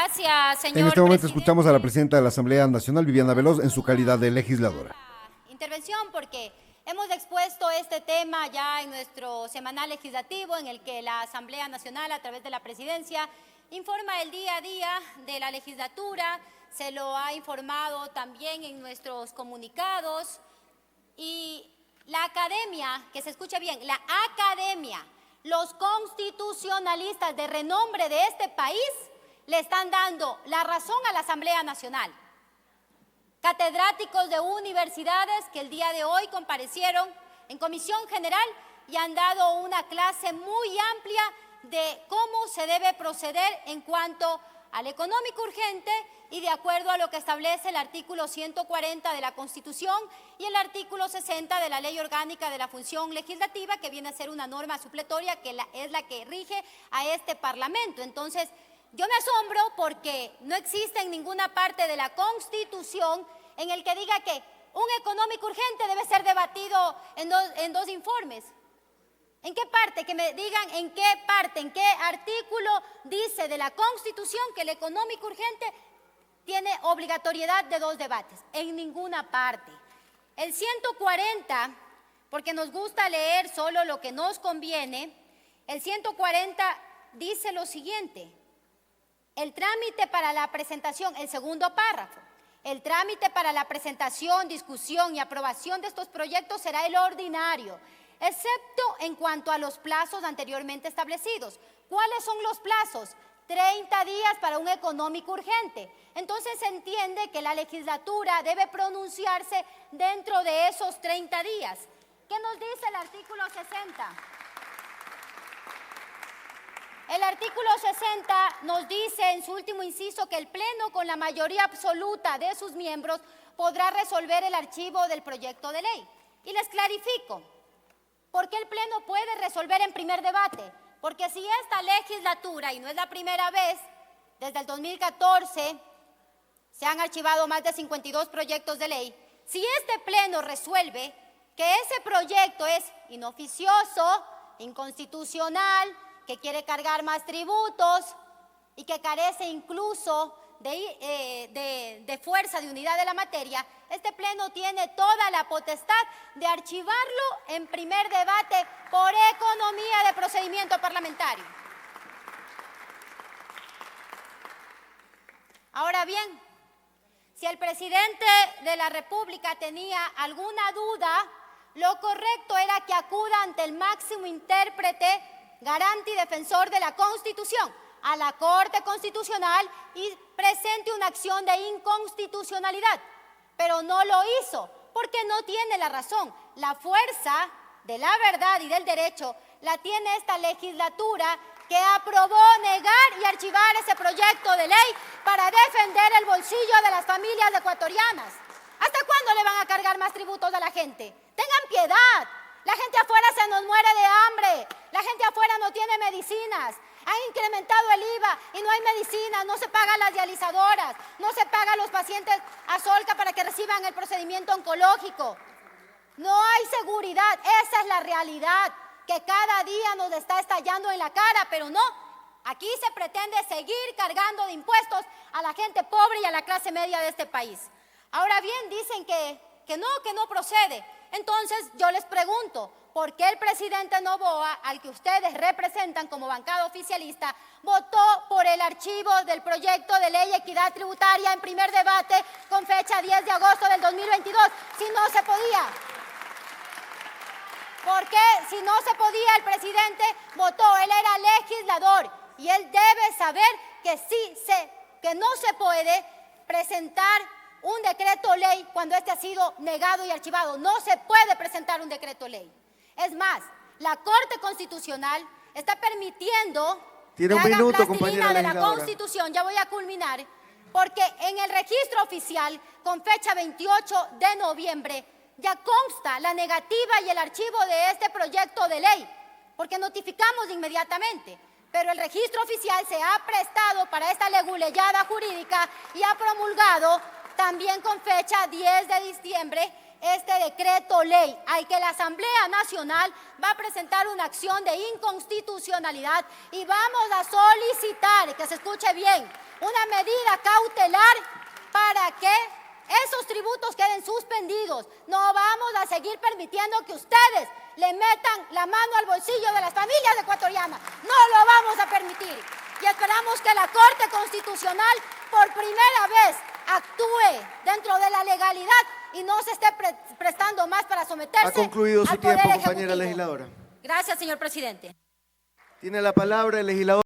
Gracias, señor En este momento presidente. escuchamos a la presidenta de la Asamblea Nacional, Viviana Veloz, en su calidad de legisladora. Intervención porque hemos expuesto este tema ya en nuestro semanal legislativo en el que la Asamblea Nacional a través de la presidencia informa el día a día de la legislatura, se lo ha informado también en nuestros comunicados y la academia, que se escuche bien, la academia, los constitucionalistas de renombre de este país le están dando la razón a la Asamblea Nacional. Catedráticos de universidades que el día de hoy comparecieron en comisión general y han dado una clase muy amplia de cómo se debe proceder en cuanto al económico urgente y de acuerdo a lo que establece el artículo 140 de la Constitución y el artículo 60 de la Ley Orgánica de la Función Legislativa, que viene a ser una norma supletoria que es la que rige a este Parlamento. Entonces, yo me asombro porque no existe en ninguna parte de la Constitución en el que diga que un económico urgente debe ser debatido en dos informes. ¿En qué parte? Que me digan en qué parte, en qué artículo dice de la Constitución que el económico urgente tiene obligatoriedad de 2 debates. En ninguna parte. El 140, porque nos gusta leer solo lo que nos conviene, el 140 dice lo siguiente: el trámite para la presentación, el segundo párrafo, el trámite para la presentación, discusión y aprobación de estos proyectos será el ordinario, excepto en cuanto a los plazos anteriormente establecidos. ¿Cuáles son los plazos? 30 días para un económico urgente. Entonces se entiende que la legislatura debe pronunciarse dentro de esos 30 días. ¿Qué nos dice el artículo 60? El artículo 60 nos dice en su último inciso que el Pleno, con la mayoría absoluta de sus miembros, podrá resolver el archivo del proyecto de ley. Y les clarifico, ¿por qué el Pleno puede resolver en primer debate? Porque si esta legislatura, y no es la primera vez, desde el 2014 se han archivado más de 52 proyectos de ley, si este Pleno resuelve que ese proyecto es inoficioso, inconstitucional, que quiere cargar más tributos y que carece incluso de fuerza, de unidad de la materia, este Pleno tiene toda la potestad de archivarlo en primer debate por economía de procedimiento parlamentario. Ahora bien, si el presidente de la República tenía alguna duda, lo correcto era que acuda ante el máximo intérprete, garante y defensor de la Constitución, a la Corte Constitucional, y presente una acción de inconstitucionalidad. Pero no lo hizo, porque no tiene la razón. La fuerza de la verdad y del derecho la tiene esta legislatura, que aprobó negar y archivar ese proyecto de ley para defender el bolsillo de las familias ecuatorianas. ¿Hasta cuándo le van a cargar más tributos a la gente? Tengan piedad. La gente afuera se nos muere de hambre, la gente afuera no tiene medicinas, han incrementado el IVA y no hay medicinas, no se pagan las dializadoras, no se pagan los pacientes a Solca para que reciban el procedimiento oncológico. No hay seguridad, esa es la realidad que cada día nos está estallando en la cara, pero no, aquí se pretende seguir cargando de impuestos a la gente pobre y a la clase media de este país. Ahora bien, dicen que no procede. Entonces yo les pregunto, ¿por qué el presidente Noboa, al que ustedes representan como bancada oficialista, votó por el archivo del proyecto de ley equidad tributaria en primer debate con fecha 10 de agosto del 2022, si no se podía? ¿Por qué, si no se podía, el presidente votó? Él era legislador y él debe saber que no se puede presentar un decreto ley cuando este ha sido negado y archivado. No se puede presentar un decreto ley. Es más, la Corte Constitucional está permitiendo que hagan plastilina de la Constitución. Ya voy a culminar, porque en el registro oficial, con fecha 28 de noviembre, ya consta la negativa y el archivo de este proyecto de ley, porque notificamos inmediatamente. Pero el registro oficial se ha prestado para esta leguleyada jurídica y ha promulgado también con fecha 10 de diciembre este decreto ley al que la Asamblea Nacional va a presentar una acción de inconstitucionalidad y vamos a solicitar, que se escuche bien, una medida cautelar para que esos tributos queden suspendidos. No vamos a seguir permitiendo que ustedes le metan la mano al bolsillo de las familias ecuatorianas. No lo vamos a permitir. Y esperamos que la Corte Constitucional por primera vez actúe dentro de la legalidad y no se esté prestando más para someterse al Ha concluido su tiempo, Poder compañera Ejecutivo. legisladora. Gracias, señor presidente. Tiene la palabra el legislador.